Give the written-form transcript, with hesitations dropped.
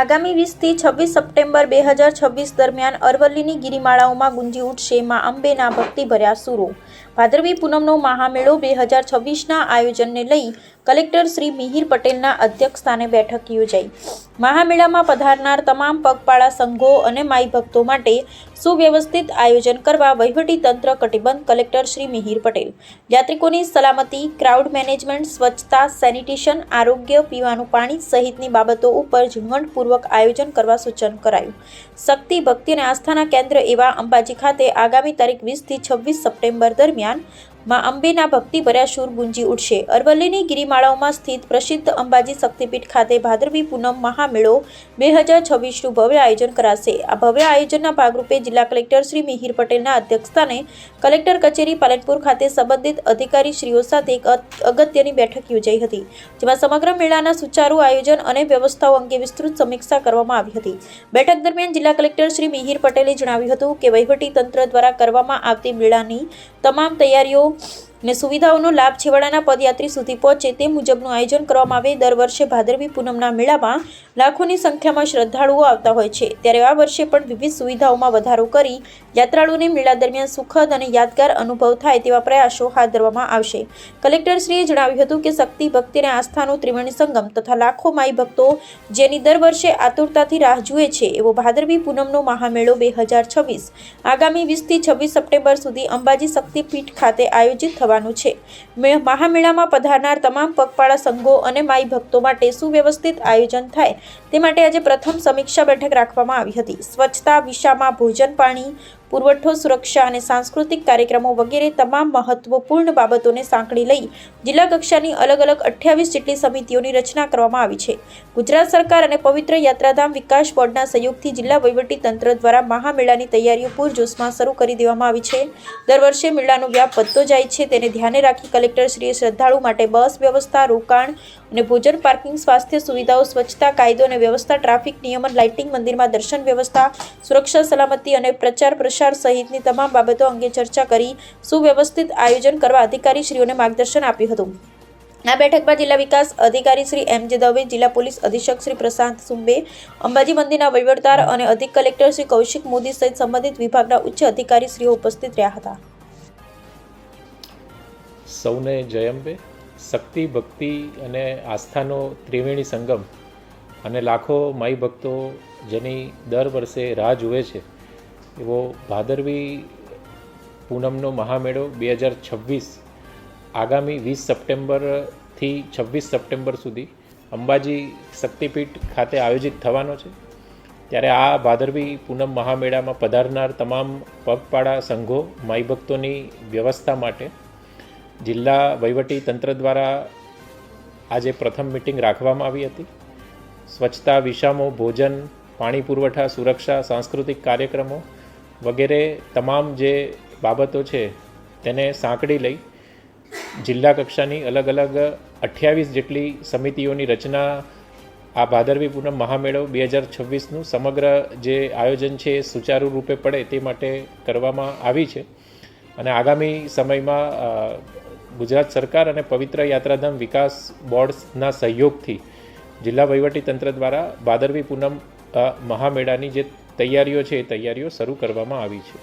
આગામી 20 થી 26 સપ્ટેમ્બર 2026 દરમિયાન અરવલ્લીની ગિરિમાળાઓમાં ગુંજી ઉઠશે માં અંબેના ભક્તિભર્યા સૂરો। ભાદરવી પૂનમનો મહામેળો 2026ના આયોજનને લઈ કલેક્ટર શ્રી મિહિર પટેલના અધ્યક્ષસ્થાને બેઠક યોજાઈ। મહામેળામાં પધારનાર તમામ પગપાળા સંઘો અને માઈ ભક્તો માટે સુવ્યવસ્થિત આયોજન કરવા વહીવટી તંત્ર કટિબદ્ધ। કલેક્ટર શ્રી મિહિર પટેલ યાત્રિકોની સલામતી, ક્રાઉડ મેનેજમેન્ટ, સ્વચ્છતા, સેનિટેશન, આરોગ્ય, પીવાનું પાણી સહિતની બાબતો ઉપર ઝીણવટપૂર્વક આયોજન કરવા સૂચન કરાયું। શક્તિ, ભક્તિ અને આસ્થાના કેન્દ્ર એવા અંબાજી ખાતે આગામી તારીખ 20 થી 26 સપ્ટેમ્બર દરમિયાન માં અંબેના ભક્તિભર્યા સૂર ગુંજી ઉઠશે। અરવલ્લીની ગિરિમાળાઓમાં સ્થિત પ્રસિદ્ધ અંબાજી શક્તિપીઠ ખાતે ભાદરવી પૂનમ મહામેળો 2026નું ભવ્ય આયોજન કરાશે। આ ભવ્ય આયોજનના ભાગરૂપે જિલ્લા કલેક્ટર શ્રી મિહિર પટેલના અધ્યક્ષસ્થાને કલેક્ટર કચેરી પાલનપુર ખાતે સંબંધિત અધિકારીશ્રીઓ સાથે એક અગત્યની બેઠક યોજાઈ હતી, જેમાં સમગ્ર મેળાના સુચારુ આયોજન અને વ્યવસ્થાઓ અંગે વિસ્તૃત સમીક્ષા કરવામાં આવી હતી। બેઠક દરમિયાન જિલ્લા કલેક્ટર શ્રી મિહિર પટેલે જણાવ્યું હતું કે વહીવટી તંત્ર દ્વારા કરવામાં આવતી મેળાની તમામ તૈયારીઓ ને સુવિધાઓનો લાભ છેવાડાના પદયાત્રી સુધી પહોંચે તે મુજબનું આયોજન કરવામાં આવે। દર વર્ષે ભાદરવી પૂનમના મેળામાં લાખોની સંખ્યામાં શ્રદ્ધાળુઓ આવતા હોય છે, ત્યારે આ વર્ષે પણ વિવિધ સુવિધાઓમાં વધારો કરી યાત્રાળુઓને મેળા દરમિયાન સુખદ અને યાદગાર અનુભવ થાય તેવા પ્રયાસો હાથ ધરવામાં આવશે। કલેક્ટરશ્રીએ જણાવ્યું હતું કે શક્તિ, ભક્તિ અને આસ્થાનો ત્રિવેણી સંગમ તથા લાખો માઈ ભક્તો જેની દર વર્ષે આતુરતાથી રાહ જુએ છે એવો ભાદરવી પૂનમનો મહામેળો 2026 આગામી 20 થી 26 સપ્ટેમ્બર સુધી અંબાજી શક્તિપીઠ ખાતે આયોજિત થવાનું છે। મહામેળામાં પધારનાર તમામ પગપાળા સંઘો અને માઈ ભક્તો માટે સુવ્યવસ્થિત આયોજન થાય તે માટે આજે પ્રથમ સમીક્ષા બેઠક રાખવામાં આવી હતી। સ્વચ્છતા, વિશામાં ભોજન પાણી પુરવઠો, સુરક્ષા અને સાંસ્કૃતિક કાર્યક્રમો વગેરે તમામ મહત્વપૂર્ણ બાબતોને સાંકળી લઈ જિલ્લા કક્ષાની અલગ અલગ 28 જેટલી સમિતિઓની રચના કરવામાં આવી છે। ગુજરાત સરકાર અને પવિત્ર યાત્રાધામ વિકાસ બોર્ડના સહયોગથી જિલ્લા વહીવટી તંત્ર દ્વારા મહામેળાની તૈયારીઓ પૂરજોશમાં શરૂ કરી દેવામાં આવી છે। દર વર્ષે મેળાનો વ્યાપ વધતો જાય છે, તેને ધ્યાને રાખી કલેક્ટરશ્રીએ શ્રદ્ધાળુ માટે બસ વ્યવસ્થા, રોકાણ અને ભોજન, પાર્કિંગ, સ્વાસ્થ્ય સુવિધાઓ, સ્વચ્છતા, કાયદો અને વ્યવસ્થા, ટ્રાફિક નિયમન, લાઇટિંગ, મંદિરમાં દર્શન વ્યવસ્થા, સુરક્ષા, સલામતી અને પ્રચાર પ્રસાર સહિતની તમામ બાબતો અંગે ચર્ચા કરી સુવ્યવસ્થિત આયોજન કરવા અધિકારીશ્રીઓને માર્ગદર્શન આપ્યું હતું। આ બેઠકમાં જિલ્લા વિકાસ અધિકારી શ્રી એમ.જે. દવે, જિલ્લા પોલીસ અધિક્ષક શ્રી પ્રશાંત સુંબે, અંબાજી મંદિરના વહીવટદાર અને અધિક કલેક્ટર શ્રી કૌશિક મોદી સહિત સંબંધિત વિભાગના ઉચ્ચ અધિકારીશ્રીઓ ઉપસ્થિત રહ્યા હતા। સૌને જય અંબે। શક્તિ, ભક્તિ અને આસ્થાનો ત્રિવેણી સંગમ અને લાખો માઈ ભક્તો જેની દર વર્ષે રાહ જુએ છે એવો ભાદરવી પૂનમનો મહામેળો 2026 આગામી 20 સપ્ટેમ્બરથી 26 સપ્ટેમ્બર સુધી અંબાજી શક્તિપીઠ ખાતે આયોજિત થવાનો છે। ત્યારે આ ભાદરવી પૂનમ મહામેળામાં પધારનાર તમામ પગપાળા સંઘો, માઈ ભક્તોની વ્યવસ્થા માટે જિલ્લા વહીવટી તંત્ર દ્વારા આજે પ્રથમ મિટિંગ રાખવામાં આવી હતી। સ્વચ્છતા, વિશામો, ભોજન, પાણી પુરવઠા, સુરક્ષા, સાંસ્કૃતિક કાર્યક્રમો વગેરે તમામ જે બાબતો છે તેને સાંકળી લઈ જિલ્લા કક્ષાની અલગ અલગ 28 જેટલી સમિતિઓની રચના આ ભાદરવી પૂનમ મહામેળો 2026નું સમગ્ર જે આયોજન છે એ સુચારુ રૂપે પડે તે માટે કરવામાં આવી છે। અને આગામી સમયમાં ગુજરાત સરકાર અને પવિત્ર યાત્રાધામ વિકાસ બોર્ડના સહયોગથી જિલ્લા વહીવટી તંત્ર દ્વારા ભાદરવી પૂનમ મહામેળાની જે તૈયારીઓ છે એ તૈયારીઓ શરૂ કરવામાં આવી છે।